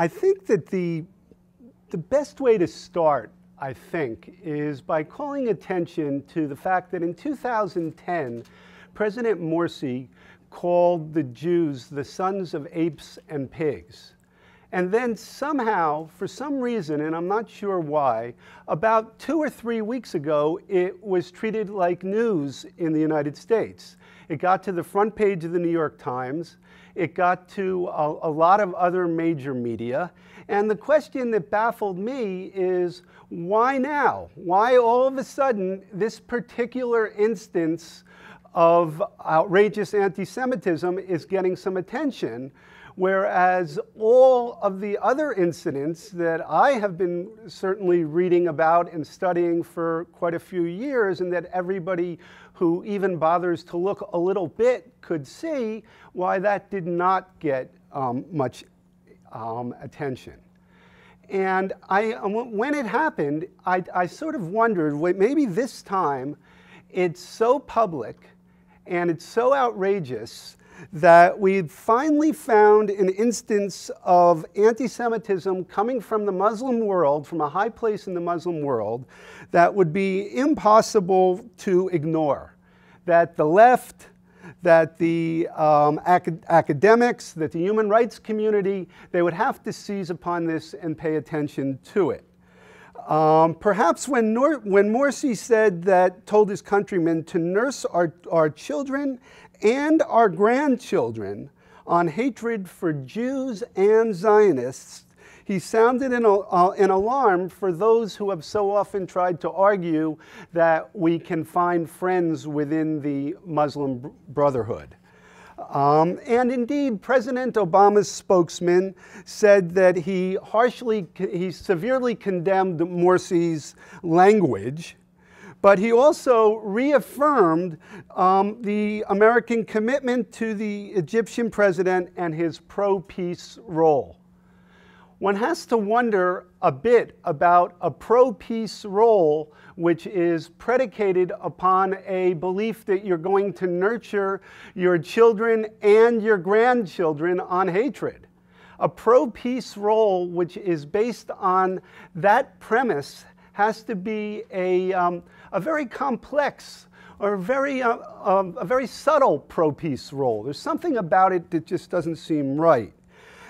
I think that the best way to start, I think, is by calling attention to the fact that in 2010, President Morsi called the Jews the sons of apes and pigs. And then somehow, for some reason, and I'm not sure why, about 2 or 3 weeks ago, it was treated like news in the United States. It got to the front page of the New York Times. It got to a lot of other major media. And the question that baffled me is, why now? Why all of a sudden this particular instance of outrageous anti-Semitism is getting some attention, whereas all of the other incidents that I have been certainly reading about and studying for quite a few years, and that everybody who even bothers to look a little bit could see, why that did not get much attention. And when it happened, I sort of wondered, wait, maybe this time it's so public and it's so outrageous that we've finally found an instance of anti-Semitism coming from the Muslim world, from a high place in the Muslim world, that would be impossible to ignore. That the left, that the academics, that the human rights community, they would have to seize upon this and pay attention to it. Perhaps when Morsi told his countrymen to nurse our children and our grandchildren on hatred for Jews and Zionists, he sounded an alarm for those who have so often tried to argue that we can find friends within the Muslim Brotherhood. And indeed, President Obama's spokesman said that he severely condemned Morsi's language, but he also reaffirmed the American commitment to the Egyptian president and his pro-peace role. One has to wonder a bit about a pro-peace role which is predicated upon a belief that you're going to nurture your children and your grandchildren on hatred. A pro-peace role which is based on that premise has to be a very complex or a very subtle pro-peace role. There's something about it that just doesn't seem right.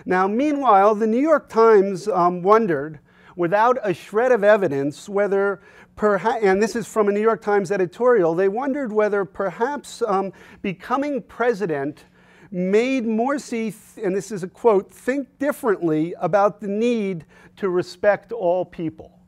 Now, meanwhile, the New York Times wondered, without a shred of evidence, whether perhaps, and this is from a New York Times editorial, they wondered whether perhaps becoming president made Morsi, and this is a quote, think differently about the need to respect all people.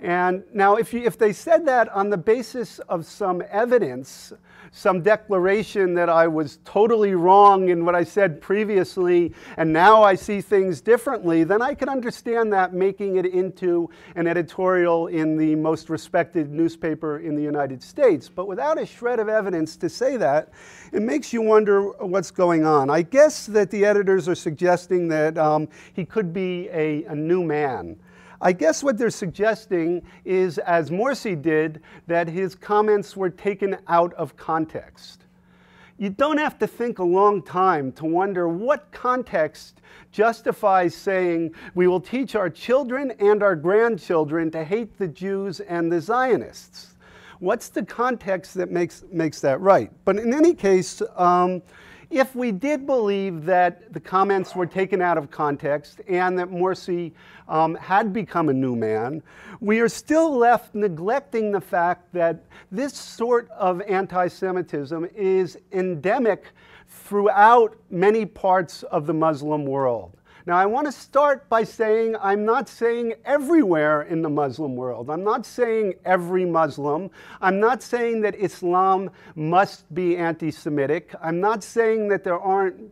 And now, if they said that on the basis of some evidence, some declaration that I was totally wrong in what I said previously, and now I see things differently, then I could understand that making it into an editorial in the most respected newspaper in the United States. But without a shred of evidence to say that, it makes you wonder what's going on. I guess that the editors are suggesting that he could be a new man. I guess what they're suggesting is, as Morsi did, that his comments were taken out of context. You don't have to think a long time to wonder what context justifies saying we will teach our children and our grandchildren to hate the Jews and the Zionists. What's the context that makes that right? But in any case, if we did believe that the comments were taken out of context and that Morsi had become a new man, we are still left neglecting the fact that this sort of anti-Semitism is endemic throughout many parts of the Muslim world. Now, I want to start by saying I'm not saying everywhere in the Muslim world. I'm not saying every Muslim. I'm not saying that Islam must be anti-Semitic. I'm not saying that there aren't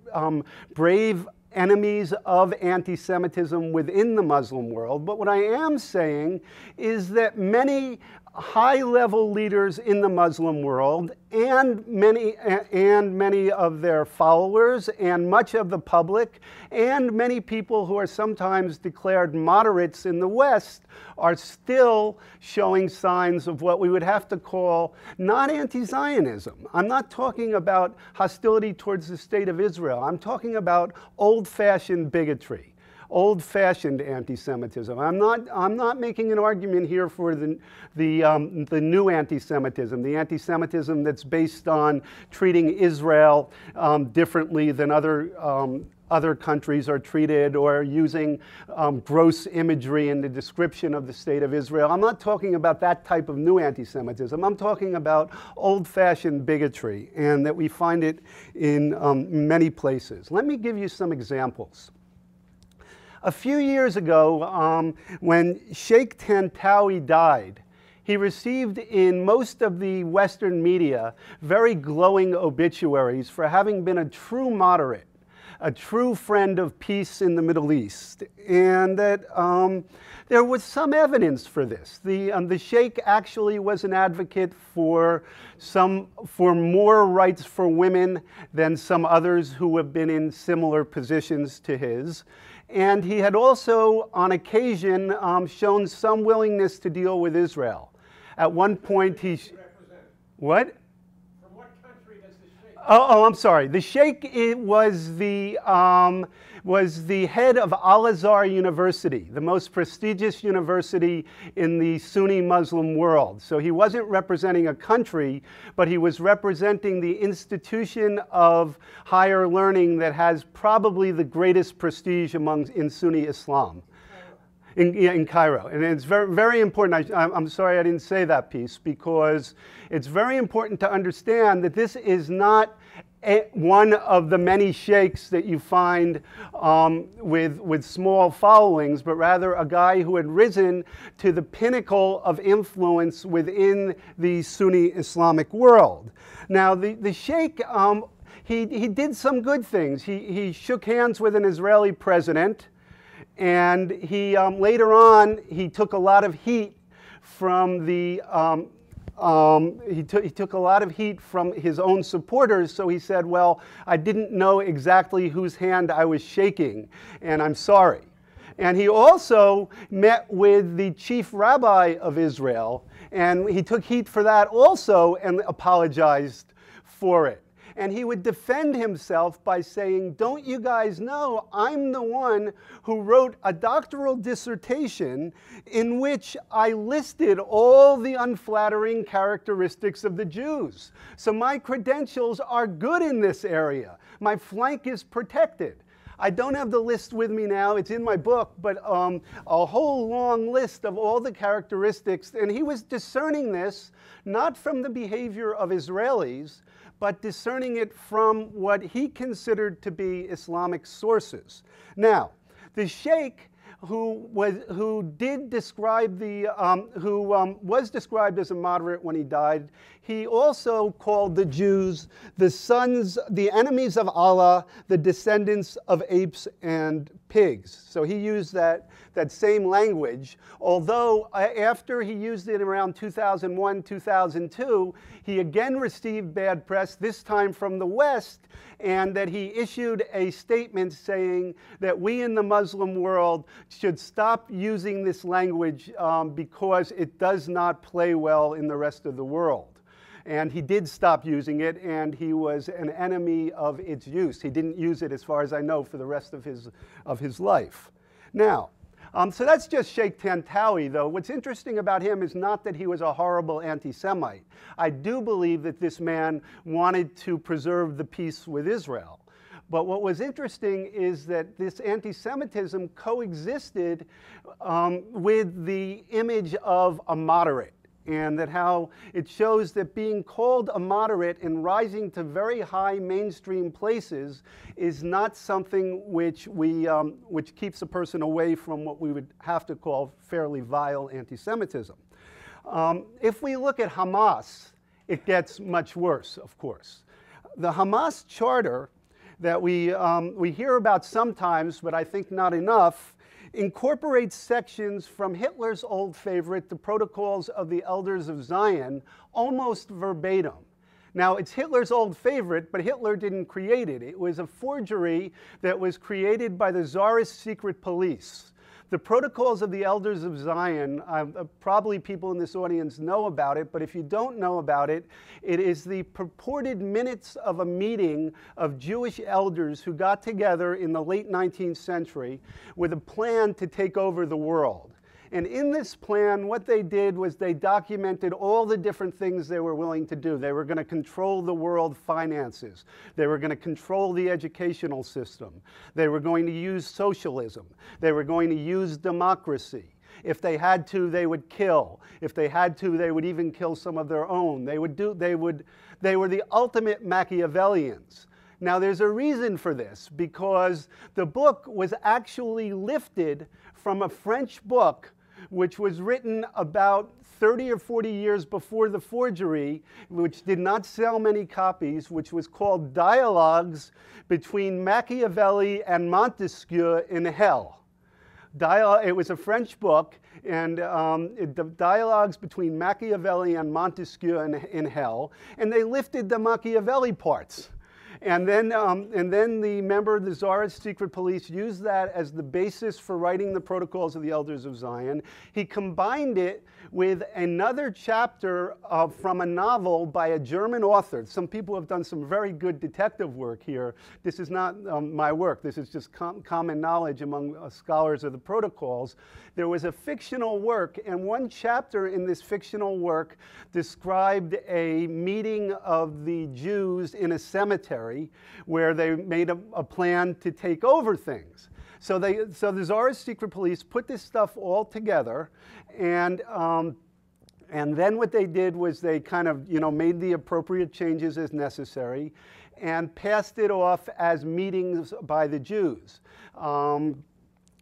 brave enemies of anti-Semitism within the Muslim world. But what I am saying is that many high-level leaders in the Muslim world and many of their followers and much of the public and many people who are sometimes declared moderates in the West are still showing signs of what we would have to call not anti-Zionism. I'm not talking about hostility towards the state of Israel. I'm talking about old-fashioned bigotry. old-fashioned anti-Semitism. I'm not making an argument here for the new anti-Semitism, the anti-Semitism that's based on treating Israel differently than other countries are treated, or using gross imagery in the description of the state of Israel. I'm not talking about that type of new anti-Semitism. I'm talking about old-fashioned bigotry, and that we find it in many places. Let me give you some examples. A few years ago, when Sheikh Tantawi died, he received in most of the Western media very glowing obituaries for having been a true moderate, a true friend of peace in the Middle East, and that there was some evidence for this. The Sheikh actually was an advocate for more rights for women than some others who have been in similar positions to his. And he had also, on occasion, shown some willingness to deal with Israel. At one point, What? Oh, I'm sorry. The Sheikh was the head of Al-Azhar University, the most prestigious university in the Sunni Muslim world. So he wasn't representing a country, but he was representing the institution of higher learning that has probably the greatest prestige in Sunni Islam. In Cairo. And it's very, very important. I'm sorry I didn't say that piece, because it's very important to understand that this is not one of the many sheikhs that you find with small followings, but rather a guy who had risen to the pinnacle of influence within the Sunni Islamic world. Now, the sheikh, he did some good things. He shook hands with an Israeli president. And he later on, he took a lot of heat from the he took a lot of heat from his own supporters. So he said, "Well, I didn't know exactly whose hand I was shaking, and I'm sorry." And he also met with the chief rabbi of Israel, and he took heat for that also and apologized for it. And he would defend himself by saying, "Don't you guys know I'm the one who wrote a doctoral dissertation in which I listed all the unflattering characteristics of the Jews. So my credentials are good in this area. My flank is protected." I don't have the list with me now, it's in my book, but a whole long list of all the characteristics. And he was discerning this not from the behavior of Israelis, but discerning it from what he considered to be Islamic sources. Now, the sheikh who was described as a moderate when he died, he also called the Jews the enemies of Allah, the descendants of apes and pigs. So he used that same language, although after he used it around 2001, 2002, he again received bad press, this time from the West, and that he issued a statement saying that we in the Muslim world should stop using this language because it does not play well in the rest of the world. And he did stop using it, and he was an enemy of its use. He didn't use it, as far as I know, for the rest of his life. Now, so that's just Sheikh Tantawi, though. What's interesting about him is not that he was a horrible anti-Semite. I do believe that this man wanted to preserve the peace with Israel. But what was interesting is that this anti-Semitism coexisted with the image of a moderate, and that how it shows that being called a moderate and rising to very high mainstream places is not something which keeps a person away from what we would have to call fairly vile anti-Semitism. If we look at Hamas, it gets much worse, of course. The Hamas charter that we hear about sometimes, but I think not enough, incorporates sections from Hitler's old favorite, the Protocols of the Elders of Zion, almost verbatim. Now, it's Hitler's old favorite, but Hitler didn't create it. It was a forgery that was created by the Tsarist secret police. The Protocols of the Elders of Zion, probably people in this audience know about it, but if you don't know about it, it is the purported minutes of a meeting of Jewish elders who got together in the late 19th century with a plan to take over the world. And in this plan, what they did was they documented all the different things they were willing to do. They were going to control the world finances. They were going to control the educational system. They were going to use socialism. They were going to use democracy. If they had to, they would kill. If they had to, they would even kill some of their own. They were the ultimate Machiavellians. Now, there's a reason for this, because the book was actually lifted from a French book which was written about 30 or 40 years before the forgery, which did not sell many copies, which was called Dialogues Between Machiavelli and Montesquieu in Hell. It was a French book, and the Dialogues Between Machiavelli and Montesquieu in Hell, and they lifted the Machiavelli parts. And then the member of the Tsarist secret police used that as the basis for writing the Protocols of the Elders of Zion. He combined it with another chapter from a novel by a German author. Some people have done some very good detective work here. This is not my work. This is just common knowledge among scholars of the Protocols. There was a fictional work, and one chapter in this fictional work described a meeting of the Jews in a cemetery where they made a plan to take over things. So the Tsarist secret police put this stuff all together, and then what they did was they kind of, made the appropriate changes as necessary and passed it off as meetings by the Jews.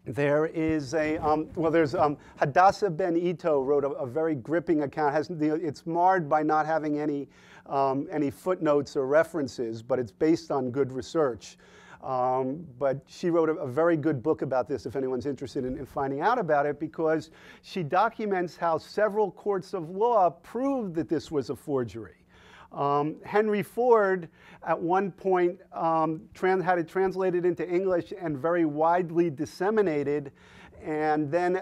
There is Hadassah Ben Ito wrote a very gripping account. It's marred by not having any footnotes or references, but it's based on good research. But she wrote a very good book about this, if anyone's interested in finding out about it, because she documents how several courts of law proved that this was a forgery. Henry Ford, at one point, had it translated into English and very widely disseminated. And then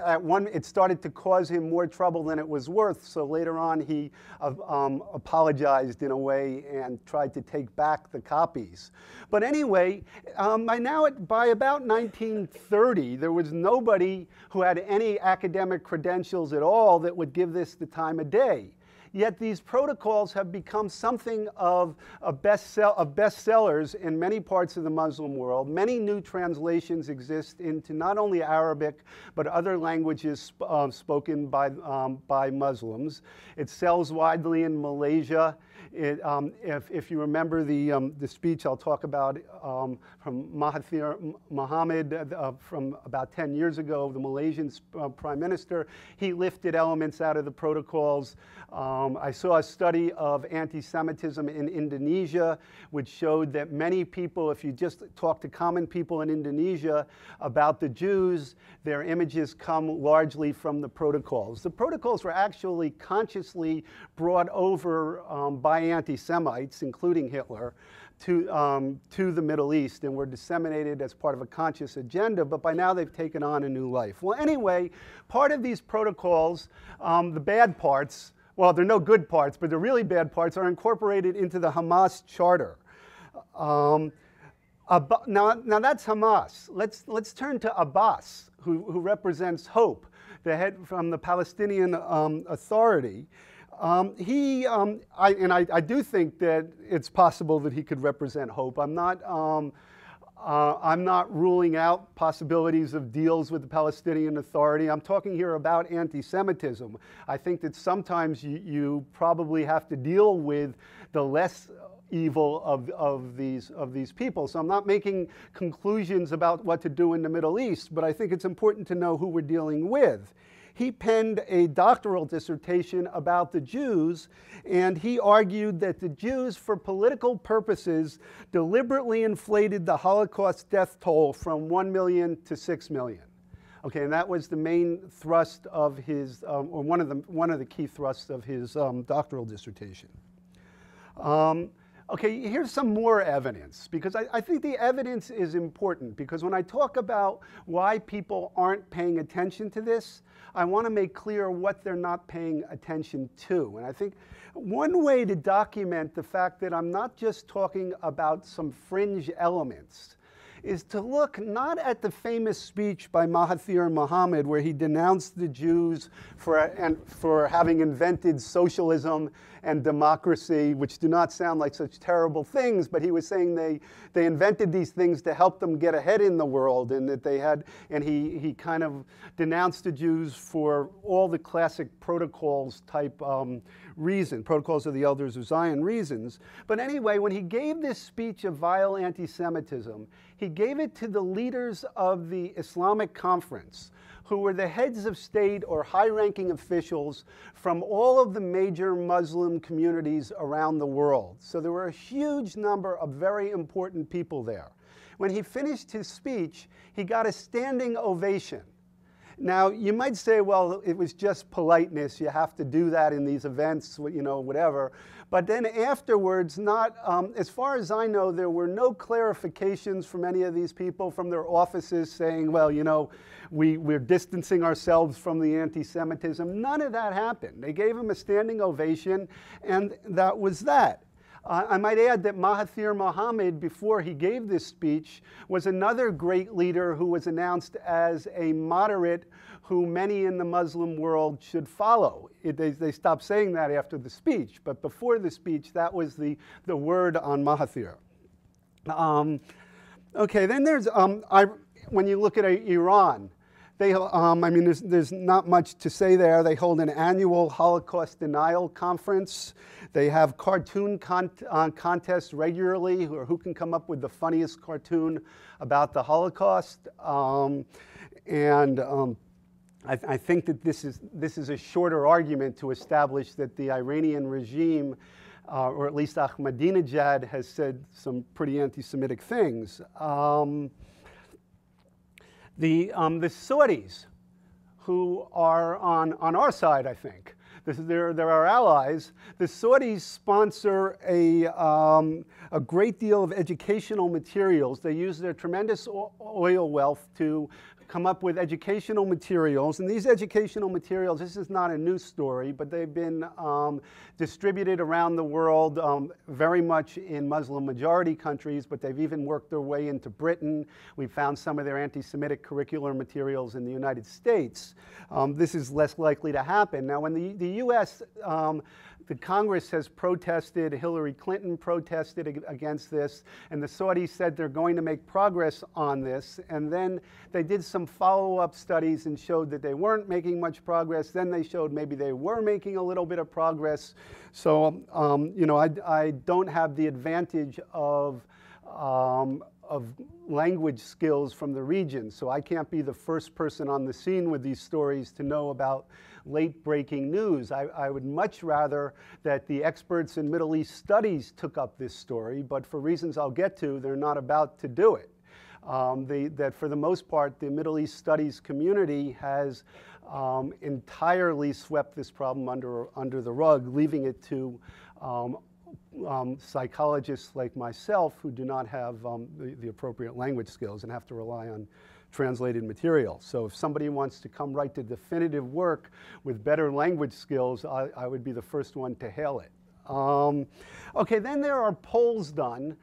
it started to cause him more trouble than it was worth. So later on, he apologized in a way and tried to take back the copies. But anyway, by about 1930, there was nobody who had any academic credentials at all that would give this the time of day. Yet these protocols have become something of bestsellers in many parts of the Muslim world. Many new translations exist into not only Arabic, but other languages spoken by Muslims. It sells widely in Malaysia. If you remember the speech I'll talk about from Mahathir Mohamad from about 10 years ago, the Malaysian Prime Minister, he lifted elements out of the protocols. I saw a study of anti-Semitism in Indonesia, which showed that many people, if you just talk to common people in Indonesia about the Jews, their images come largely from the protocols. The protocols were actually consciously brought over by anti-Semites, including Hitler, to the Middle East, and were disseminated as part of a conscious agenda, but by now they've taken on a new life. Well, anyway, part of these protocols, the bad parts, well, there are no good parts, but the really bad parts are incorporated into the Hamas charter. Now that's Hamas. Let's turn to Abbas, who represents hope, the head from the Palestinian Authority. I do think that it's possible that he could represent hope. I'm not ruling out possibilities of deals with the Palestinian Authority. I'm talking here about anti-Semitism. I think that sometimes you probably have to deal with the less evil of these people. So I'm not making conclusions about what to do in the Middle East, but I think it's important to know who we're dealing with. He penned a doctoral dissertation about the Jews, and he argued that the Jews, for political purposes, deliberately inflated the Holocaust death toll from 1 million to 6 million. Okay, and that was the main thrust of his, or one of the key thrusts of his doctoral dissertation. Okay, here's some more evidence, because I think the evidence is important, because when I talk about why people aren't paying attention to this, I want to make clear what they're not paying attention to. And I think one way to document the fact that I'm not just talking about some fringe elements is to look not at the famous speech by Mahathir Mohamad where he denounced the Jews for having invented socialism and democracy, which do not sound like such terrible things, but he was saying they invented these things to help them get ahead in the world, and that they had, and he kind of denounced the Jews for all the classic protocols type protocols of the elders of Zion reasons. But anyway, when he gave this speech of vile anti-Semitism, he gave it to the leaders of the Islamic Conference, who were the heads of state or high-ranking officials from all of the major Muslim communities around the world. So there were a huge number of very important people there. When he finished his speech, he got a standing ovation. Now, you might say, well, it was just politeness. You have to do that in these events, you know, whatever. But then afterwards, as far as I know, there were no clarifications from any of these people from their offices saying, well, you know, we're distancing ourselves from the anti-Semitism. None of that happened. They gave him a standing ovation, and that was that. I might add that Mahathir Mohamad, before he gave this speech, was another great leader who was announced as a moderate who many in the Muslim world should follow. They stopped saying that after the speech, but before the speech, that was the word on Mahathir. Okay, then there's, when you look at Iran, I mean, there's not much to say there. They hold an annual Holocaust denial conference. They have cartoon contests regularly, who can come up with the funniest cartoon about the Holocaust. I think that this is a shorter argument to establish that the Iranian regime, or at least Ahmadinejad, has said some pretty anti-Semitic things. The Saudis, who are on our side, I think, they're our allies. The Saudis sponsor a great deal of educational materials. They use their tremendous oil wealth to come up with educational materials, and these educational materials, this is not a news story, but they've been distributed around the world, very much in Muslim majority countries, but they've even worked their way into Britain. We found some of their anti-Semitic curricular materials in the United States. This is less likely to happen. Now, when the U.S., the Congress has protested, Hillary Clinton protested against this, and the Saudis said they're going to make progress on this, and then they did some follow-up studies and showed that they weren't making much progress. Then they showed maybe they were making a little bit of progress. So, you know, I don't have the advantage of language skills from the region, so I can't be the first person on the scene with these stories to know about late-breaking news. I would much rather that the experts in Middle East studies took up this story, but for reasons I'll get to, they're not about to do it. That for the most part, the Middle East studies community has entirely swept this problem under the rug, leaving it to psychologists like myself who do not have the appropriate language skills and have to rely on translated material. So if somebody wants to come write the definitive work with better language skills, I would be the first one to hail it. Okay, then there are polls done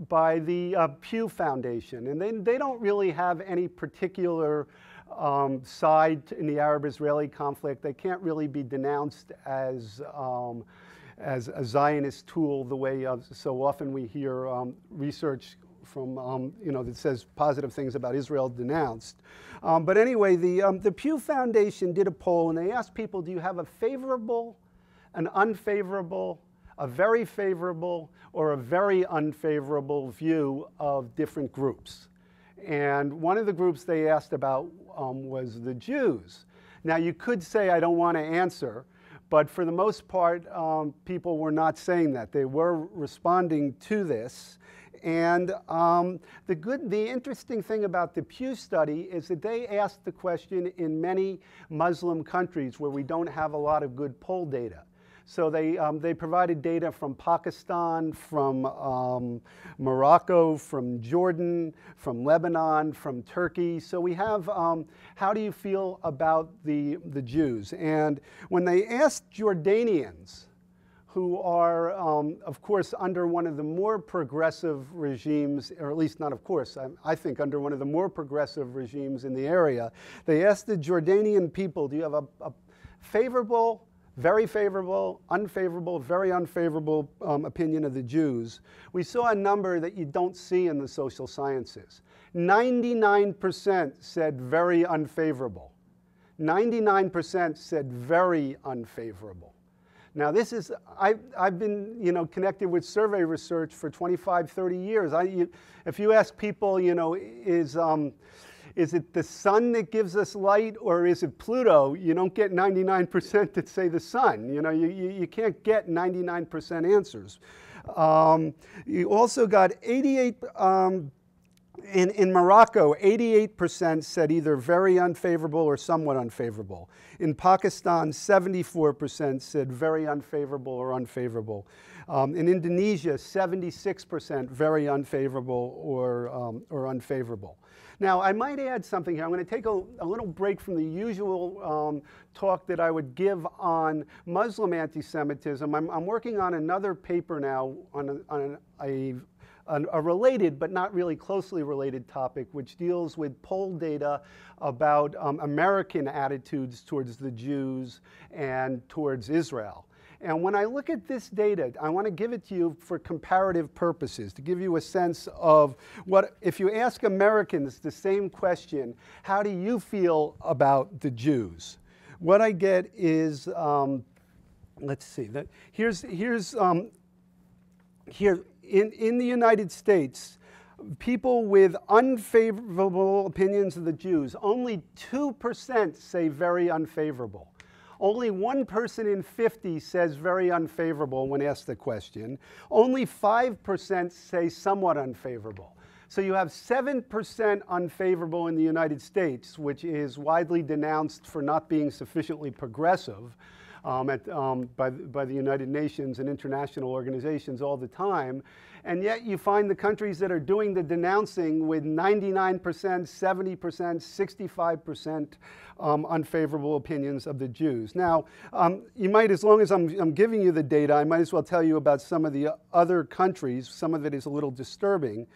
by the Pew Foundation, and they don't really have any particular side in the Arab-Israeli conflict. They can't really be denounced as a Zionist tool the way so often we hear research from, you know, that says positive things about Israel denounced. But anyway, the Pew Foundation did a poll, and they asked people, do you have a favorable, an unfavorable, a very favorable, or a very unfavorable view of different groups? And one of the groups they asked about was the Jews. Now, you could say, I don't want to answer, but for the most part, people were not saying that. They were responding to this. And the interesting thing about the Pew study is that they asked the question in many Muslim countries where we don't have a lot of good poll data. So they provided data from Pakistan, from Morocco, from Jordan, from Lebanon, from Turkey. So we have, how do you feel about the Jews? And when they asked Jordanians, who are, of course, under one of the more progressive regimes, or at least not of course, I think under one of the more progressive regimes in the area, they asked the Jordanian people, do you have a favorable, very favorable, unfavorable, very unfavorable opinion of the Jews? We saw a number that you don't see in the social sciences. 99% said very unfavorable. 99% said very unfavorable. Now this is, I've been, connected with survey research for 25, 30 years. If you ask people, is it the sun that gives us light or is it Pluto? You don't get 99% that say the sun. You can't get 99% answers. You also got 88, in Morocco, 88% said either very unfavorable or somewhat unfavorable. In Pakistan, 74% said very unfavorable or unfavorable. In Indonesia, 76% very unfavorable or unfavorable. Now, I might add something here. I'm going to take a little break from the usual talk that I would give on Muslim anti-Semitism. I'm working on another paper now on a related but not really closely related topic, which deals with poll data about American attitudes towards the Jews and towards Israel. And when I look at this data, I want to give it to you for comparative purposes, to give you a sense of what, if you ask Americans the same question, how do you feel about the Jews? What I get is, let's see, here in the United States, people with unfavorable opinions of the Jews, only 2% say very unfavorable. Only 1 person in 50 says very unfavorable when asked the question. Only 5% say somewhat unfavorable. So you have 7% unfavorable in the United States, which is widely denounced for not being sufficiently progressive by the United Nations and international organizations all the time. And yet you find the countries that are doing the denouncing with 99%, 70%, 65% unfavorable opinions of the Jews. Now, you might, as long as I'm giving you the data, I might as well tell you about some of the other countries. Some of it is a little disturbing.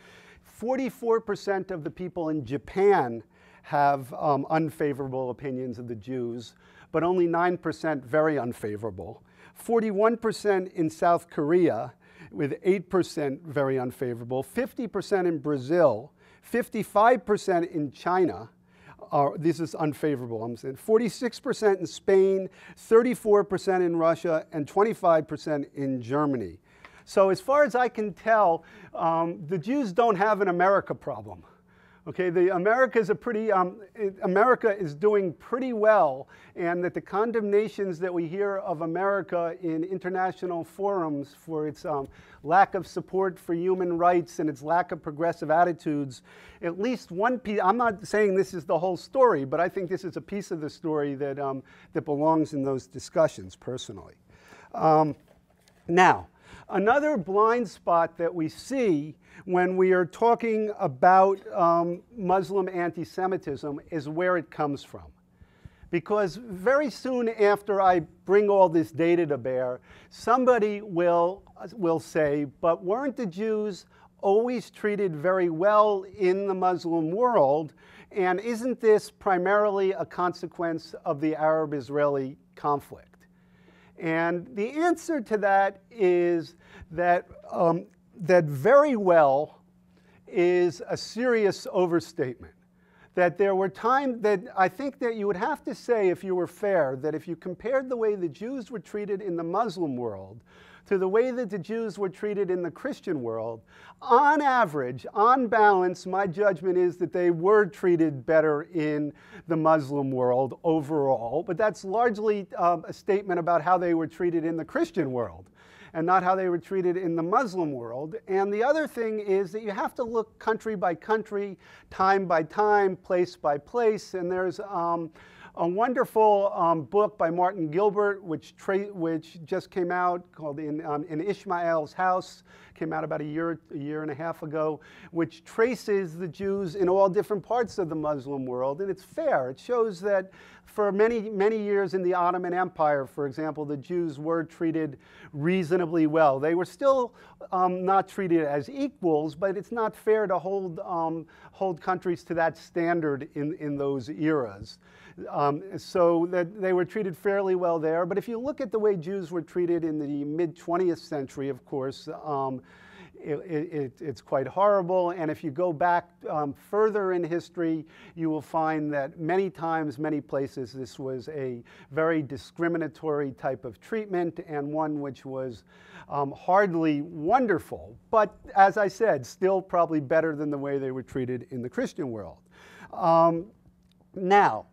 44% of the people in Japan have unfavorable opinions of the Jews, but only 9% very unfavorable. 41% in South Korea, with 8% very unfavorable. 50% in Brazil, 55% in China. This is unfavorable, I'm saying. 46% in Spain, 34% in Russia, and 25% in Germany. So as far as I can tell, the Jews don't have an America problem. Okay, America is doing pretty well, and that the condemnations that we hear of America in international forums for its lack of support for human rights and its lack of progressive attitudes, at least one piece, I'm not saying this is the whole story, but I think this is a piece of the story that, that belongs in those discussions personally. Now, another blind spot that we see when we are talking about Muslim anti-Semitism is where it comes from. Because very soon after I bring all this data to bear, somebody will say, but weren't the Jews always treated very well in the Muslim world? And isn't this primarily a consequence of the Arab-Israeli conflict? And the answer to that is that that very well is a serious overstatement. That there were times that I think that you would have to say, if you were fair, that if you compared the way the Jews were treated in the Muslim world to the way that the Jews were treated in the Christian world, on average, on balance, my judgment is that they were treated better in the Muslim world overall, but that's largely a statement about how they were treated in the Christian world and not how they were treated in the Muslim world. And the other thing is that you have to look country by country, time by time, place by place, and there's a wonderful book by Martin Gilbert, which just came out, called In Ishmael's House, came out about a year and a half ago, which traces the Jews in all different parts of the Muslim world. And it's fair. It shows that for many, many years in the Ottoman Empire, for example, the Jews were treated reasonably well. They were still not treated as equals, but it's not fair to hold countries to that standard in those eras. So that they were treated fairly well there. But if you look at the way Jews were treated in the mid-20th century, of course, it's quite horrible. And if you go back further in history, you will find that many times, many places, this was a very discriminatory type of treatment, and one which was hardly wonderful. But as I said, still probably better than the way they were treated in the Christian world. Now,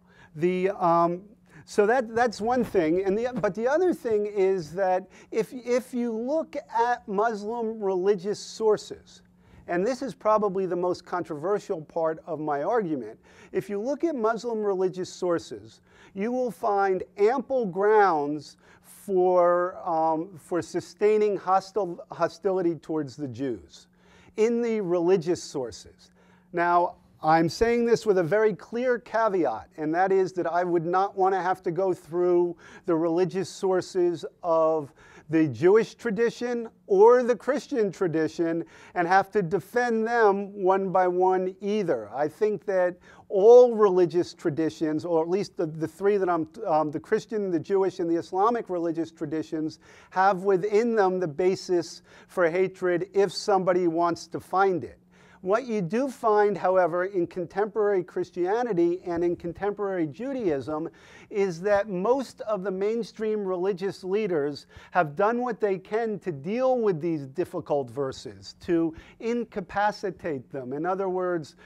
so that's one thing, but the other thing is that if you look at Muslim religious sources, and this is probably the most controversial part of my argument, if you look at Muslim religious sources, you will find ample grounds for sustaining hostility towards the Jews in the religious sources. Now, I'm saying this with a very clear caveat, and that is that I would not want to have to go through the religious sources of the Jewish tradition or the Christian tradition and have to defend them one by one either. I think that all religious traditions, or at least the three that the Christian, the Jewish, and the Islamic religious traditions, have within them the basis for hatred if somebody wants to find it. What you do find, however, in contemporary Christianity and in contemporary Judaism is that most of the mainstream religious leaders have done what they can to deal with these difficult verses, to incapacitate them. In other words,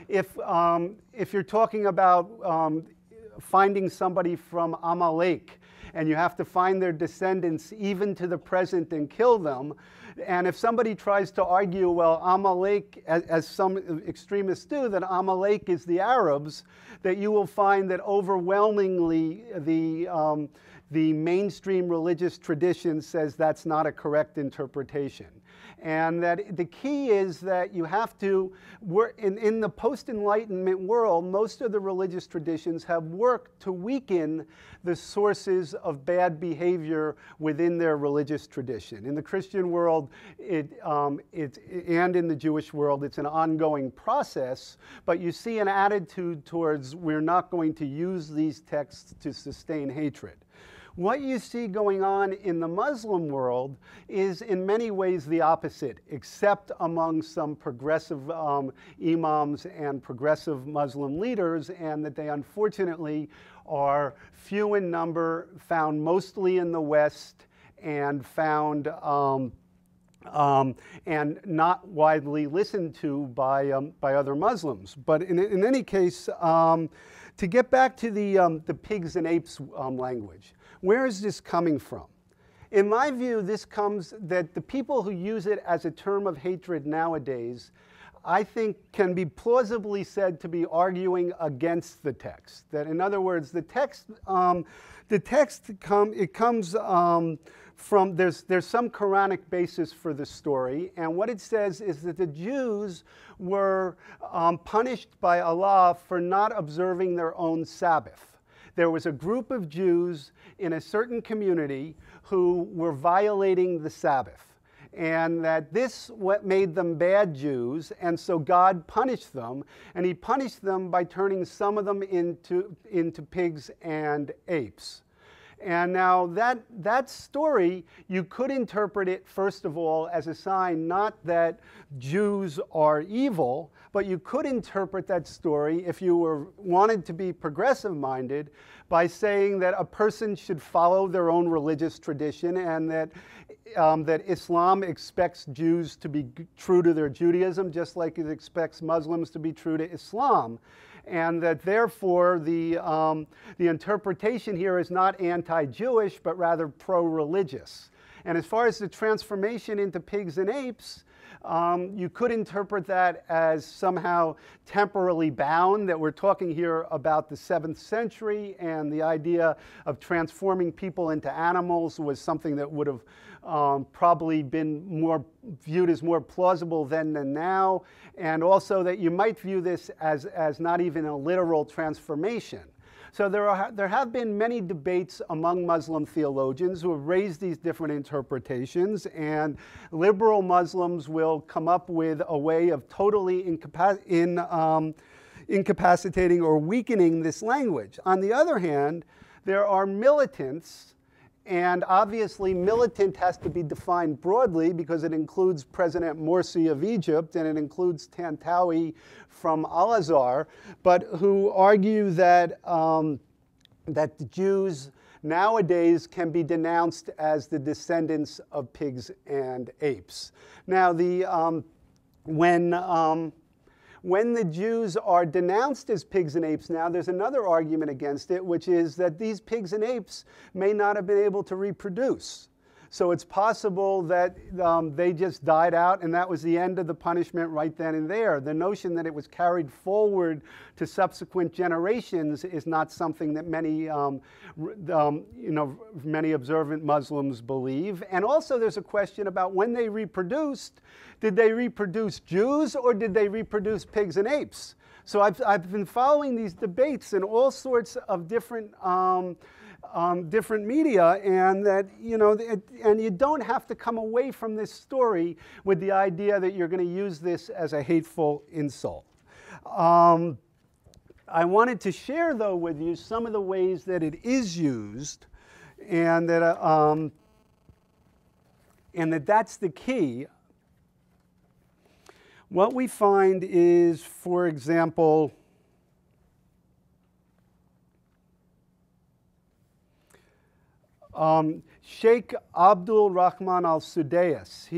if you're talking about finding somebody from Amalek, and you have to find their descendants even to the present and kill them. And if somebody tries to argue, well, Amalek, as some extremists do, that Amalek is the Arabs, that you will find that overwhelmingly the mainstream religious tradition says that's not a correct interpretation. And that the key is that you have to work in the post-Enlightenment world. Most of the religious traditions have worked to weaken the sources of bad behavior within their religious tradition. In the Christian world, and in the Jewish world, it's an ongoing process. But you see an attitude towards we're not going to use these texts to sustain hatred. What you see going on in the Muslim world is in many ways the opposite, except among some progressive imams and progressive Muslim leaders, and that they unfortunately are few in number, found mostly in the West, and found and not widely listened to by other Muslims. But in any case, to get back to the pigs and apes language, where is this coming from? In my view, this comes that the people who use it as a term of hatred nowadays, I think, can be plausibly said to be arguing against the text. That, in other words, the text comes from there's some Quranic basis for the story, and what it says is that the Jews were punished by Allah for not observing their own Sabbath. There was a group of Jews in a certain community who were violating the Sabbath, and that this what made them bad Jews, and so God punished them, and he punished them by turning some of them into pigs and apes. And now that story, you could interpret it, first of all, as a sign not that Jews are evil, but you could interpret that story, if you wanted to be progressive-minded, by saying that a person should follow their own religious tradition, and that Islam expects Jews to be true to their Judaism, just like it expects Muslims to be true to Islam. And that therefore the interpretation here is not anti-Jewish, but rather pro-religious. And as far as the transformation into pigs and apes, You could interpret that as somehow temporally bound, that we're talking here about the 7th century, and the idea of transforming people into animals was something that would have probably been more viewed as more plausible then than now, and also that you might view this as not even a literal transformation. So there have been many debates among Muslim theologians who have raised these different interpretations, and liberal Muslims will come up with a way of totally incapacitating or weakening this language. On the other hand, there are militants, and obviously militant has to be defined broadly because it includes President Morsi of Egypt and it includes Tantawi from Al-Azhar, but who argue that, that the Jews nowadays can be denounced as the descendants of pigs and apes. Now, when the Jews are denounced as pigs and apes now, there's another argument against it, which is that these pigs and apes may not have been able to reproduce. So it's possible that they just died out and that was the end of the punishment right then and there. The notion that it was carried forward to subsequent generations is not something that many, many observant Muslims believe. And also there's a question about when they reproduced. Did they reproduce Jews or did they reproduce pigs and apes? So I've been following these debates in all sorts of different different media, and that, and you don't have to come away from this story with the idea that you're going to use this as a hateful insult. I wanted to share, though, with you some of the ways that it is used, and that's the key. What we find is, for example, Sheikh Abdul Rahman al-Sudais.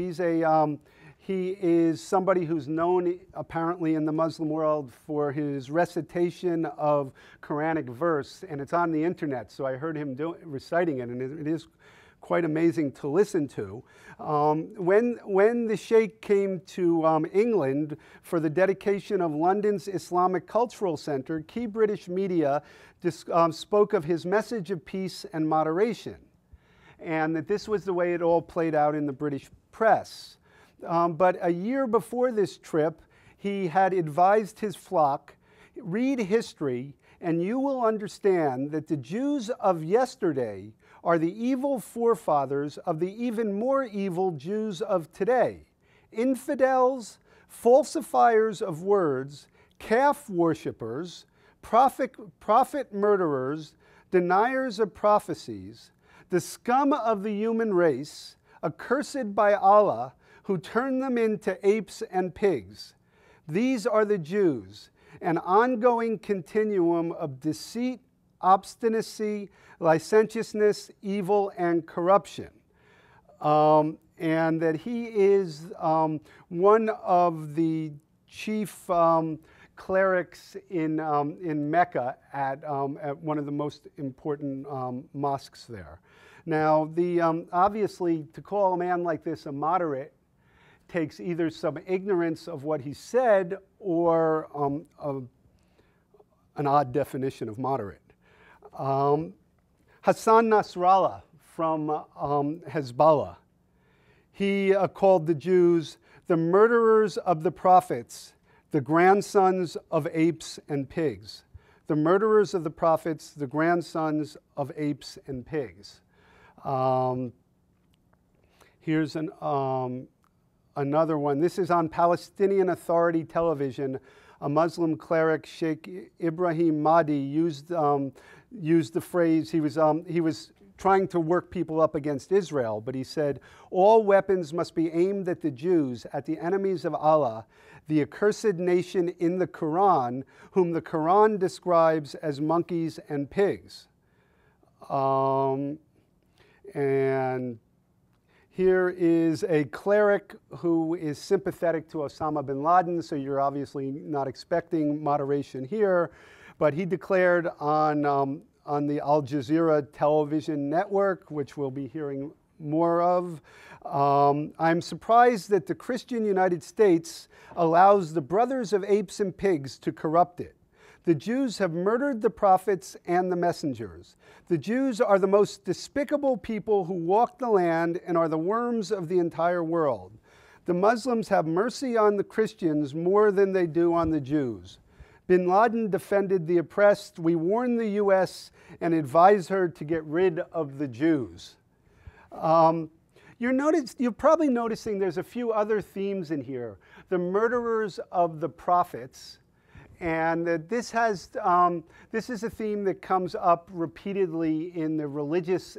He is somebody who's known apparently in the Muslim world for his recitation of Quranic verse, and it's on the internet, so I heard him reciting it, and it is quite amazing to listen to. When the Sheikh came to England for the dedication of London's Islamic Cultural Centre, key British media spoke of his message of peace and moderation, and that this was the way it all played out in the British press. But a year before this trip, he had advised his flock, read history, and you will understand that the Jews of yesterday are the evil forefathers of the even more evil Jews of today. Infidels, falsifiers of words, calf worshippers, prophet murderers, deniers of prophecies, the scum of the human race, accursed by Allah, who turned them into apes and pigs. These are the Jews, an ongoing continuum of deceit, obstinacy, licentiousness, evil, and corruption. And that he is one of the chief clerics in Mecca at one of the most important mosques there. Now, obviously, to call a man like this a moderate takes either some ignorance of what he said or an odd definition of moderate. Hassan Nasrallah from Hezbollah, he called the Jews the murderers of the prophets, the grandsons of apes and pigs. The murderers of the prophets, the grandsons of apes and pigs. Here's another one. This is on Palestinian Authority television. A Muslim cleric, Sheikh Ibrahim Mahdi, used the phrase, he was trying to work people up against Israel, but he said, all weapons must be aimed at the Jews, at the enemies of Allah, the accursed nation in the Quran, whom the Quran describes as monkeys and pigs. And here is a cleric who is sympathetic to Osama bin Laden, so you're obviously not expecting moderation here, but he declared on the Al Jazeera television network, which we'll be hearing more of. I'm surprised that the Christian United States allows the brothers of apes and pigs to corrupt it. The Jews have murdered the prophets and the messengers. The Jews are the most despicable people who walk the land and are the worms of the entire world. The Muslims have mercy on the Christians more than they do on the Jews. Bin Laden defended the oppressed. We warn the U.S. and advise her to get rid of the Jews. You're probably noticing there's a few other themes in here. The murderers of the prophets. And this is a theme that comes up repeatedly in the religious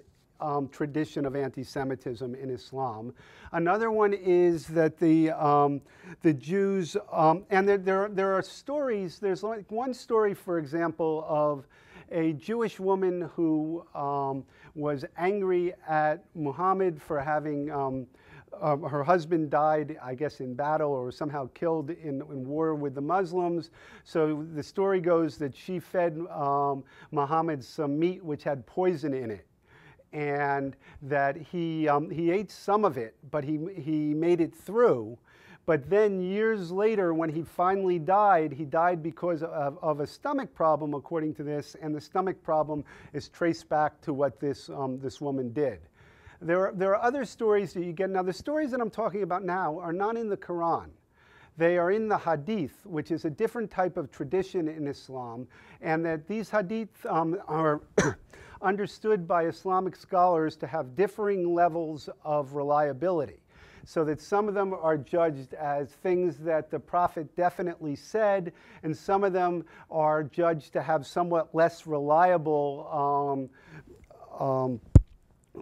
tradition of anti-Semitism in Islam. Another one is that the Jews, and there are stories, there's like one story, for example, of a Jewish woman who was angry at Muhammad for having her husband died, I guess, in battle or somehow killed in war with the Muslims. So the story goes that she fed Muhammad some meat which had poison in it, and that he ate some of it, but he made it through. But then years later, when he finally died, he died because of a stomach problem, according to this, and the stomach problem is traced back to what this woman did. There are other stories that you get. Now, the stories that I'm talking about now are not in the Quran. They are in the Hadith, which is a different type of tradition in Islam, and that these Hadith are understood by Islamic scholars to have differing levels of reliability. So that some of them are judged as things that the Prophet definitely said, and some of them are judged to have somewhat less reliable,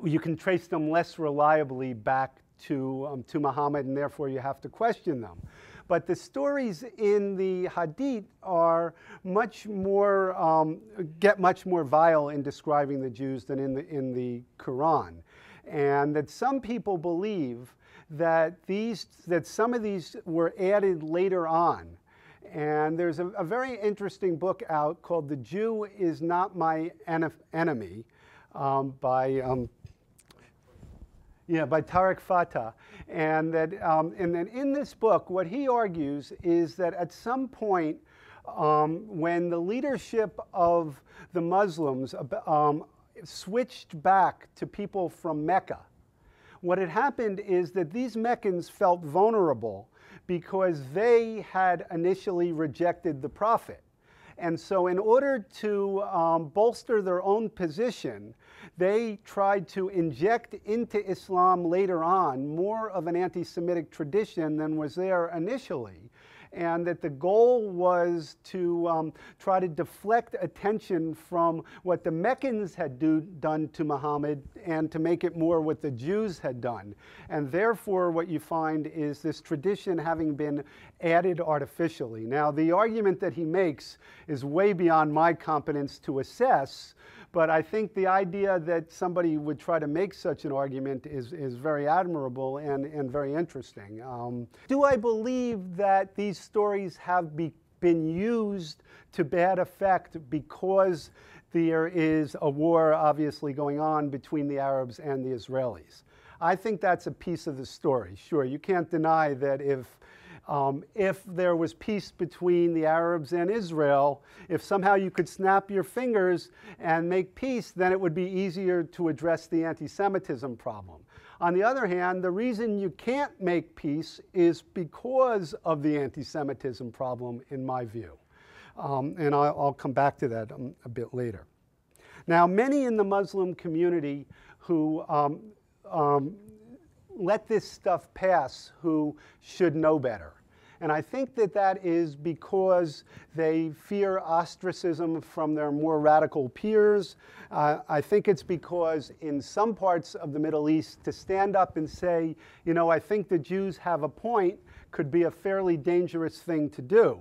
you can trace them less reliably back to Muhammad, and therefore you have to question them. But the stories in the Hadith are much more, get much more vile in describing the Jews than in the Quran. And that some people believe that some of these were added later on. And there's a very interesting book out called The Jew Is Not My Enemy by Tariq Fatah. And that in this book, what he argues is that at some point, when the leadership of the Muslims switched back to people from Mecca, what had happened is that these Meccans felt vulnerable because they had initially rejected the Prophet. And so in order to bolster their own position, they tried to inject into Islam later on more of an anti-Semitic tradition than was there initially. And that the goal was to try to deflect attention from what the Meccans had done to Muhammad and to make it more what the Jews had done. And therefore, what you find is this tradition having been added artificially. Now, the argument that he makes is way beyond my competence to assess, but I think the idea that somebody would try to make such an argument is very admirable and very interesting. Do I believe that these stories have been used to bad effect because there is a war obviously going on between the Arabs and the Israelis? I think that's a piece of the story. Sure, you can't deny that if there was peace between the Arabs and Israel, if somehow you could snap your fingers and make peace, then it would be easier to address the anti-Semitism problem. On the other hand, the reason you can't make peace is because of the anti-Semitism problem, in my view. And I'll come back to that a bit later. Now, many in the Muslim community who let this stuff pass who should know better. And I think that that is because they fear ostracism from their more radical peers. I think it's because in some parts of the Middle East, to stand up and say, you know, I think the Jews have a point, could be a fairly dangerous thing to do.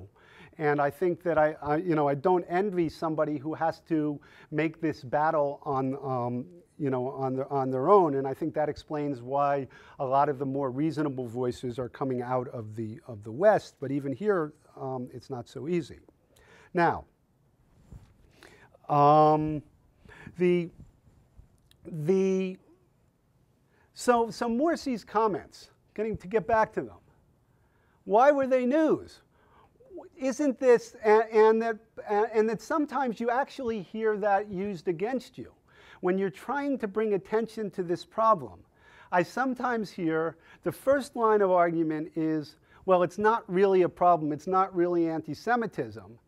And I think that I don't envy somebody who has to make this battle on their own, and I think that explains why a lot of the more reasonable voices are coming out of the West. But even here, it's not so easy. Now, So Morsi's comments, to get back to them. Why were they news? Isn't this, and that sometimes you actually hear that used against you. When you're trying to bring attention to this problem, I sometimes hear the first line of argument is, well, it's not really a problem, it's not really anti-Semitism.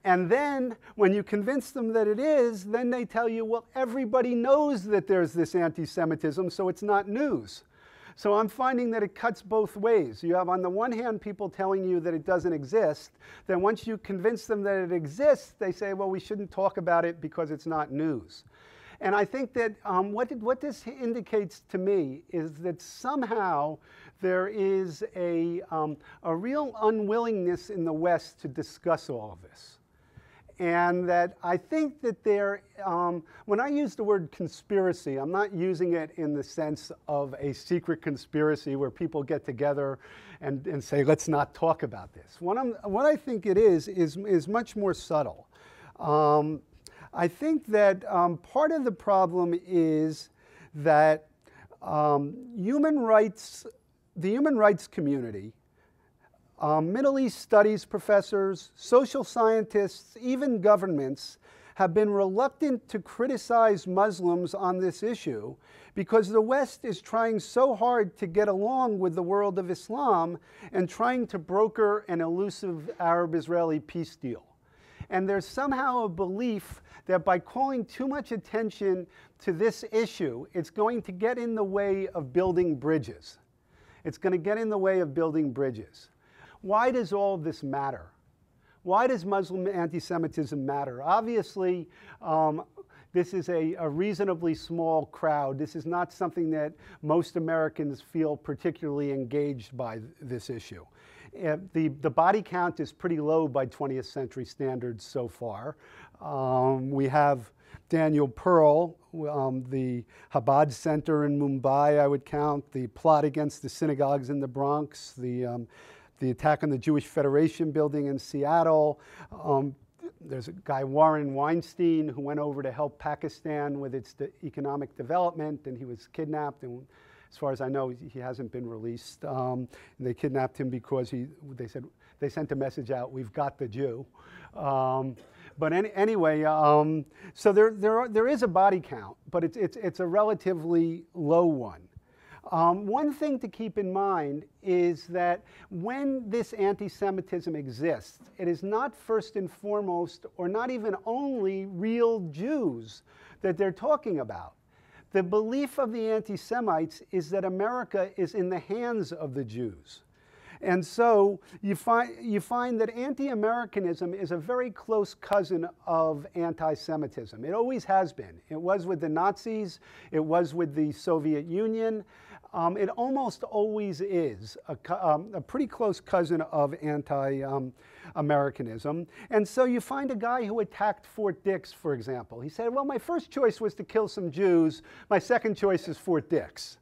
And then when you convince them that it is, then they tell you, well, everybody knows that there's this anti-Semitism, so it's not news. So I'm finding that it cuts both ways. You have, on the one hand, people telling you that it doesn't exist. Then once you convince them that it exists, they say, well, we shouldn't talk about it because it's not news. And I think that what this indicates to me is that somehow there is a real unwillingness in the West to discuss all of this. And that I think that when I use the word conspiracy, I'm not using it in the sense of a secret conspiracy where people get together and say, let's not talk about this. What I think it is much more subtle. I think that part of the problem is that the human rights community, Middle East studies professors, social scientists, even governments have been reluctant to criticize Muslims on this issue because the West is trying so hard to get along with the world of Islam and trying to broker an elusive Arab-Israeli peace deal. And there's somehow a belief that by calling too much attention to this issue, it's going to get in the way of building bridges. It's going to get in the way of building bridges. Why does all of this matter? Why does Muslim anti-Semitism matter? Obviously, this is a reasonably small crowd. This is not something that most Americans feel particularly engaged by this issue. The body count is pretty low by 20th century standards so far. We have Daniel Pearl, the Chabad Center in Mumbai, I would count, the plot against the synagogues in the Bronx, the attack on the Jewish Federation building in Seattle. There's a guy, Warren Weinstein, who went over to help Pakistan with its economic development, and he was kidnapped, and as far as I know, he hasn't been released. And they kidnapped him because they sent a message out, we've got the Jew. But anyway, so there is a body count, but it's a relatively low one. One thing to keep in mind is that when this anti-Semitism exists, it is not first and foremost, or not even only, real Jews that they're talking about. The belief of the anti-Semites is that America is in the hands of the Jews. And so you find that anti-Americanism is a very close cousin of anti-Semitism. It always has been. It was with the Nazis. It was with the Soviet Union. It almost always is a pretty close cousin of anti-Americanism. And so you find a guy who attacked Fort Dix, for example. He said, well, my first choice was to kill some Jews. My second choice is Fort Dix.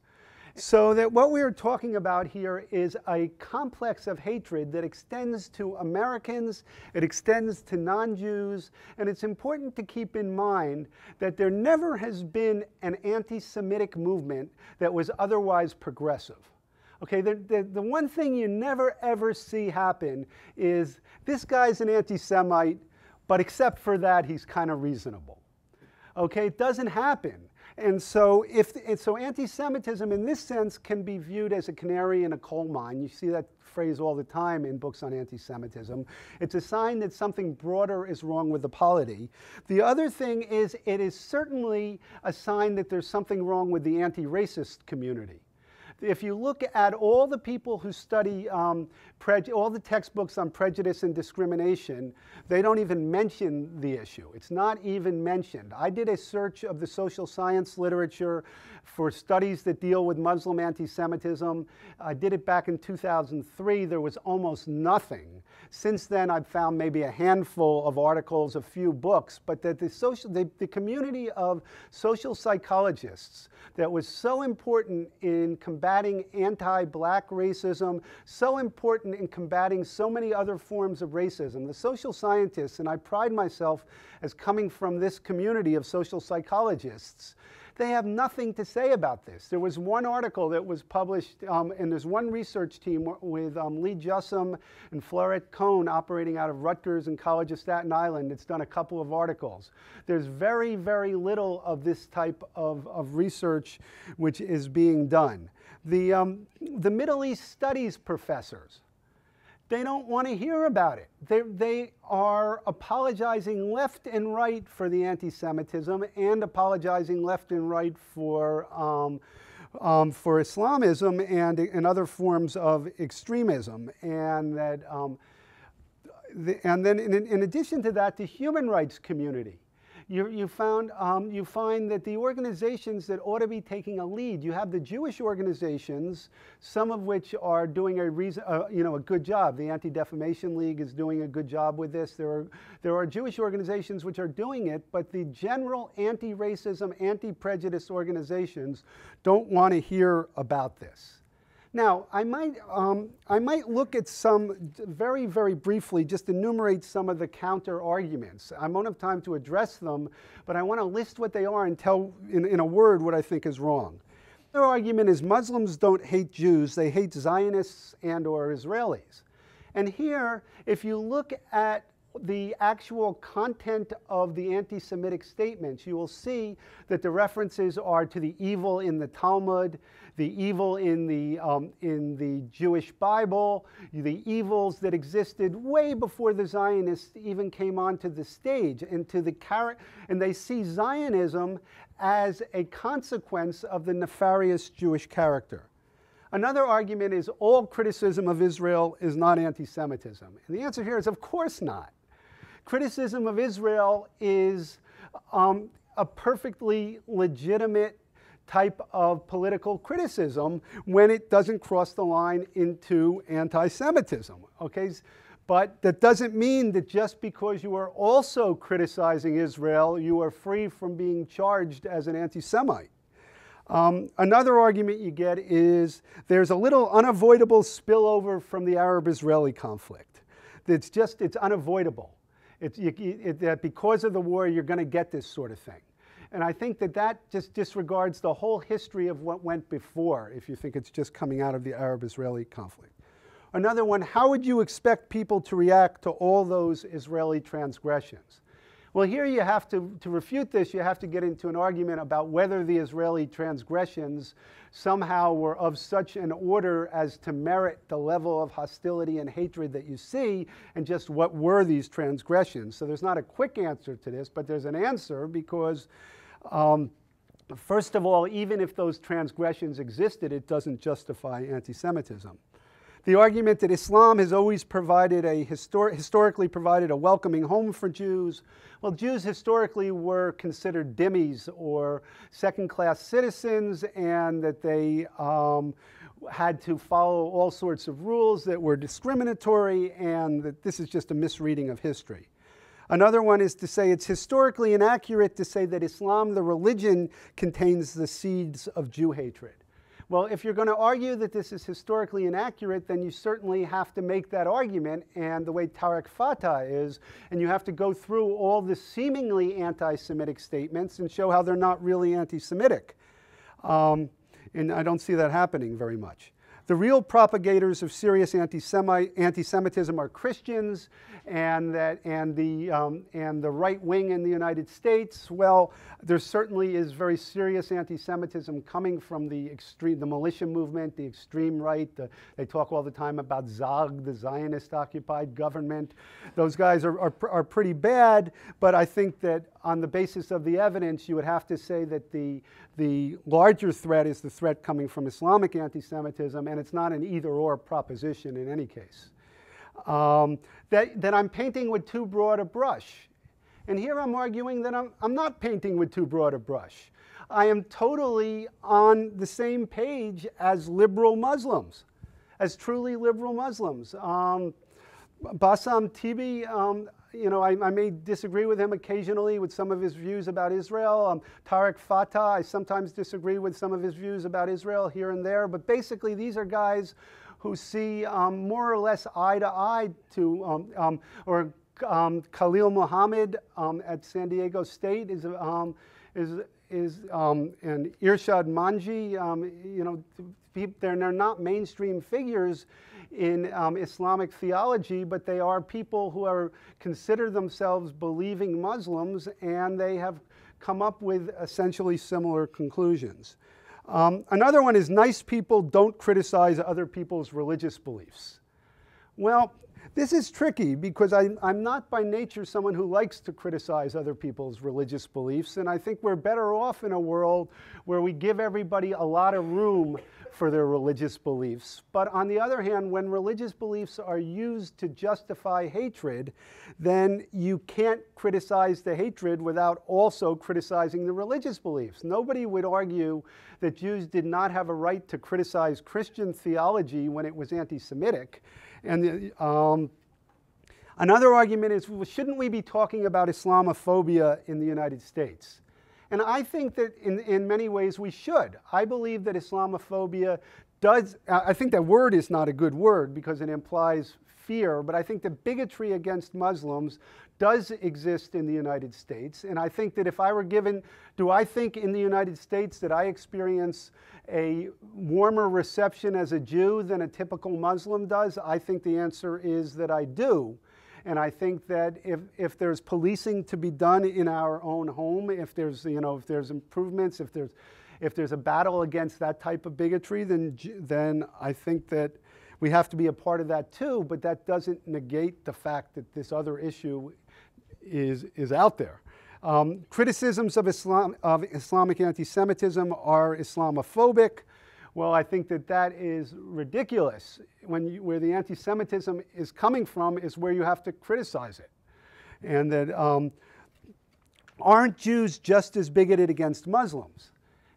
So that what we are talking about here is a complex of hatred that extends to Americans, it extends to non-Jews, and it's important to keep in mind that there never has been an anti-Semitic movement that was otherwise progressive. Okay, the one thing you never ever see happen is this guy's an anti-Semite, but except for that, he's kind of reasonable. Okay, it doesn't happen. And so anti-Semitism in this sense can be viewed as a canary in a coal mine. You see that phrase all the time in books on anti-Semitism. It's a sign that something broader is wrong with the polity. The other thing is it is certainly a sign that there's something wrong with the anti-racist community. If you look at all the people who study all the textbooks on prejudice and discrimination, they don't even mention the issue. It's not even mentioned. I did a search of the social science literature for studies that deal with Muslim anti-Semitism. I did it back in 2003. There was almost nothing. Since then, I've found maybe a handful of articles, a few books, but that the community of social psychologists that was so important in combating anti-black racism, so important in combating so many other forms of racism. The social scientists, and I pride myself as coming from this community of social psychologists, They have nothing to say about this. There was one article that was published, and there's one research team with Lee Jussum and Florette Cohn operating out of Rutgers and College of Staten Island. It's done a couple of articles. There's very, very little of this type of research which is being done. The Middle East studies professors, they don't want to hear about it. They are apologizing left and right for the anti-Semitism and apologizing left and right for Islamism and other forms of extremism. And that, and then in addition to that, the human rights community. You find that the organizations that ought to be taking a lead, you have the Jewish organizations, some of which are doing a good job. The Anti-Defamation League is doing a good job with this. There are Jewish organizations which are doing it, but the general anti-racism, anti-prejudice organizations don't want to hear about this. Now, I might look at some, very, very briefly, just enumerate some of the counter arguments. I won't have time to address them, but I want to list what they are and tell in a word what I think is wrong. Their argument is Muslims don't hate Jews, they hate Zionists and or Israelis. And here, if you look at the actual content of the anti-Semitic statements, you will see that the references are to the evil in the Talmud, the evil in the Jewish Bible, the evils that existed way before the Zionists even came onto the stage, and they see Zionism as a consequence of the nefarious Jewish character. Another argument is all criticism of Israel is not anti-Semitism. And the answer here is of course not. Criticism of Israel is a perfectly legitimate type of political criticism when it doesn't cross the line into anti-Semitism, okay? But that doesn't mean that just because you are also criticizing Israel, you are free from being charged as an anti-Semite. Another argument you get is there's a little unavoidable spillover from the Arab-Israeli conflict. It's unavoidable. That because of the war, you're going to get this sort of thing. And I think that just disregards the whole history of what went before, if you think it's just coming out of the Arab-Israeli conflict. Another one, how would you expect people to react to all those Israeli transgressions? Well, here you have to refute this, you have to get into an argument about whether the Israeli transgressions somehow were of such an order as to merit the level of hostility and hatred that you see, and just what were these transgressions. So there's not a quick answer to this, but there's an answer because, first of all, even if those transgressions existed, it doesn't justify anti-Semitism. The argument that Islam has always provided historically provided a welcoming home for Jews. Well, Jews historically were considered dhimmis or second-class citizens, and that they had to follow all sorts of rules that were discriminatory, and that this is just a misreading of history. Another one is to say it's historically inaccurate to say that Islam, the religion, contains the seeds of Jew hatred. Well, if you're going to argue that this is historically inaccurate, then you certainly have to make that argument, and the way Tariq Fatah is, and you have to go through all the seemingly anti-Semitic statements and show how they're not really anti-Semitic. And I don't see that happening very much. The real propagators of serious anti-Semitism are Christians, and the right wing in the United States. Well, there certainly is very serious anti-Semitism coming from the militia movement, the extreme right. They talk all the time about Zag, the Zionist-occupied government. Those guys are pretty bad, but I think that on the basis of the evidence, you would have to say that the larger threat is the threat coming from Islamic anti-Semitism, and it's not an either-or proposition in any case. That I'm painting with too broad a brush. And here I'm arguing that I'm not painting with too broad a brush. I am totally on the same page as liberal Muslims, as truly liberal Muslims. Bassam Tibi, I may disagree with him occasionally with some of his views about Israel. Tariq Fatah, I sometimes disagree with some of his views about Israel here and there. But basically, these are guys who see more or less eye to eye to, Khalil Muhammad at San Diego State and Irshad Manji, they're not mainstream figures in Islamic theology, but they are people who consider themselves believing Muslims, and they have come up with essentially similar conclusions. Another one is nice people don't criticize other people's religious beliefs. Well, this is tricky because I'm not by nature someone who likes to criticize other people's religious beliefs, and I think we're better off in a world where we give everybody a lot of room for their religious beliefs. But on the other hand, when religious beliefs are used to justify hatred, then you can't criticize the hatred without also criticizing the religious beliefs. Nobody would argue that Jews did not have a right to criticize Christian theology when it was anti-Semitic. And another argument is, well, shouldn't we be talking about Islamophobia in the United States? And I think that in many ways we should. I believe that Islamophobia does, I think that word is not a good word because it implies fear, but I think that bigotry against Muslims does exist in the United States. And I think that if I were given, do I think in the United States that I experience a warmer reception as a Jew than a typical Muslim does? I think the answer is that I do. And I think that if there's policing to be done in our own home, if there's improvements, if there's a battle against that type of bigotry, then I think that we have to be a part of that too. But that doesn't negate the fact that this other issue is out there. Criticisms of Islamic anti-Semitism are Islamophobic. Well, I think that is ridiculous. Where the anti-Semitism is coming from is where you have to criticize it. And that aren't Jews just as bigoted against Muslims?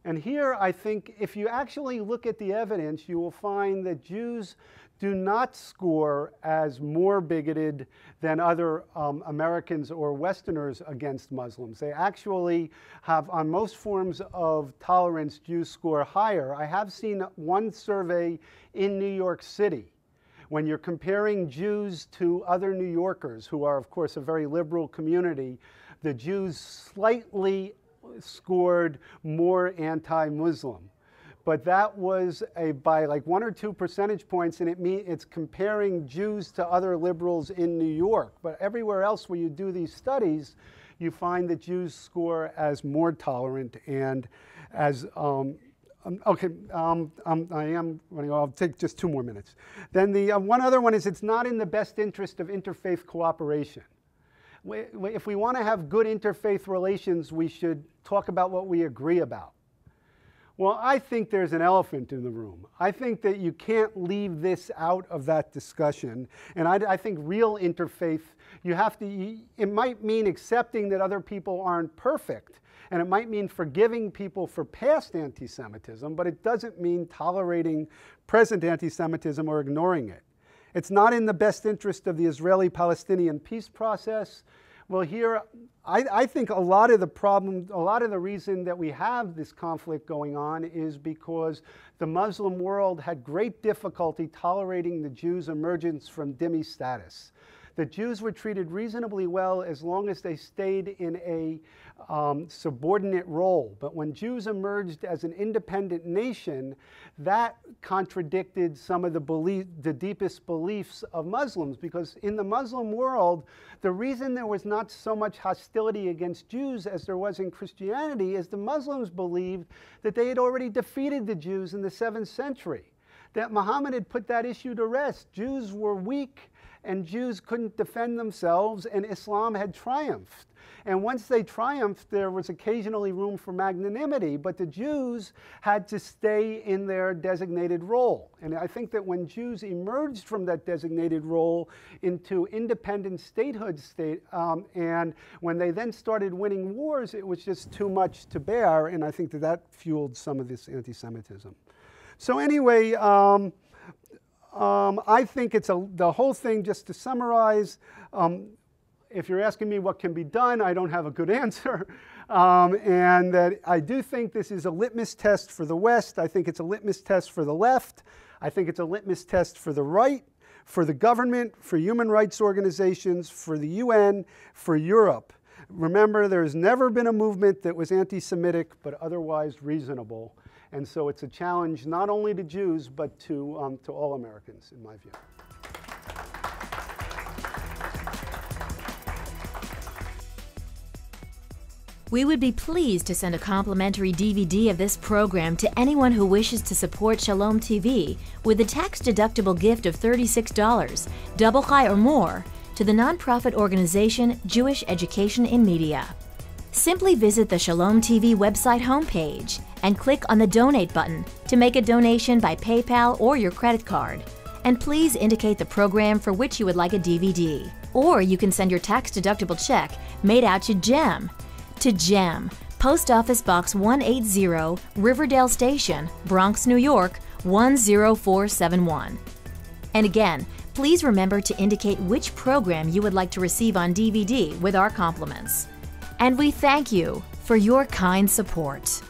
And here I think if you actually look at the evidence, you will find that Jews do not score as more bigoted than other Americans or Westerners against Muslims. They actually have, on most forms of tolerance, Jews score higher. I have seen one survey in New York City. When you're comparing Jews to other New Yorkers, who are, of course, a very liberal community, the Jews slightly scored more anti-Muslim. But that was by like 1 or 2 percentage points, and it's comparing Jews to other liberals in New York. But everywhere else where you do these studies, you find that Jews score as more tolerant and as okay, I am running. I'll take just 2 more minutes. Then the one other one is it's not in the best interest of interfaith cooperation. If we want to have good interfaith relations, we should talk about what we agree about. Well, I think there's an elephant in the room. I think that you can't leave this out of that discussion. And I think real interfaith, it might mean accepting that other people aren't perfect. And it might mean forgiving people for past anti-Semitism, but it doesn't mean tolerating present anti-Semitism or ignoring it. It's not in the best interest of the Israeli-Palestinian peace process. Well, here, I think a lot of the reason that we have this conflict going on is because the Muslim world had great difficulty tolerating the Jews' emergence from dhimmi status. The Jews were treated reasonably well as long as they stayed in a subordinate role. But when Jews emerged as an independent nation, that contradicted some of the deepest beliefs of Muslims. Because in the Muslim world, the reason there was not so much hostility against Jews as there was in Christianity is the Muslims believed that they had already defeated the Jews in the 7th century. That Muhammad had put that issue to rest. Jews were weak, and Jews couldn't defend themselves, and Islam had triumphed. And once they triumphed, there was occasionally room for magnanimity, but the Jews had to stay in their designated role. And I think that when Jews emerged from that designated role into independent statehood, and when they then started winning wars, it was just too much to bear, and I think that fueled some of this anti-Semitism. So anyway, I think it's the whole thing, just to summarize, if you're asking me what can be done, I don't have a good answer. And that I do think this is a litmus test for the West. I think it's a litmus test for the left. I think it's a litmus test for the right, for the government, for human rights organizations, for the UN, for Europe. remember, there's never been a movement that was anti-Semitic but otherwise reasonable. And so it's a challenge not only to Jews, but to all Americans, in my view. We would be pleased to send a complimentary DVD of this program to anyone who wishes to support Shalom TV with a tax-deductible gift of $36, double high or more, to the nonprofit organization Jewish Education in Media. Simply visit the Shalom TV website homepage and click on the Donate button to make a donation by PayPal or your credit card. And please indicate the program for which you would like a DVD. Or you can send your tax-deductible check made out to GEM. To GEM, Post Office Box 180, Riverdale Station, Bronx, New York, 10471. And again, please remember to indicate which program you would like to receive on DVD with our compliments. And we thank you for your kind support.